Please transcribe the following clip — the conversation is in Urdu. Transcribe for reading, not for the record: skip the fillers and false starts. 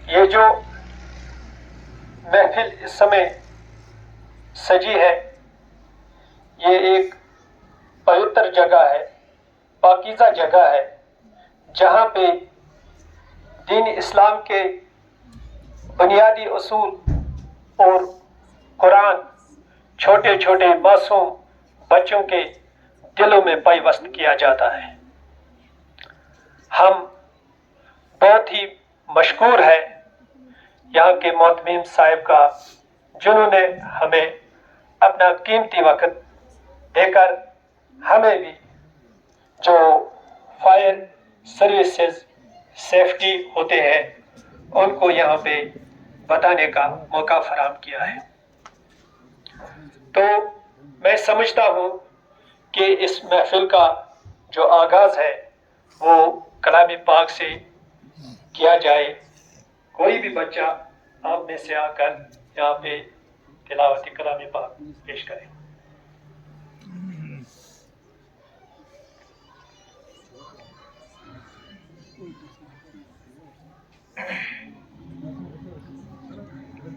یہ جو محفل اس سمے سجی ہے یہ ایک پوتر جگہ ہے، پاکیزہ جگہ ہے، جہاں پہ دین اسلام کے بنیادی اصول اور قرآن چھوٹے چھوٹے معصوم بچوں کے دلوں میں پیوست کیا جاتا ہے۔ ہم بہت ہی مشکور ہے یہاں کے معتمین صاحب کا، جنہوں نے ہمیں اپنا قیمتی وقت دے کر ہمیں بھی جو فائر سروسز سیفٹی ہوتے ہیں ان کو یہاں پہ بتانے کا موقع فراہم کیا ہے۔ تو میں سمجھتا ہوں کہ اس محفل کا جو آغاز ہے وہ کلام پاک سے کیا جائے۔ کوئی بھی بچہ آپ میں سے آ کر یہاں پہ تلاوت کلام پاک پیش کرے۔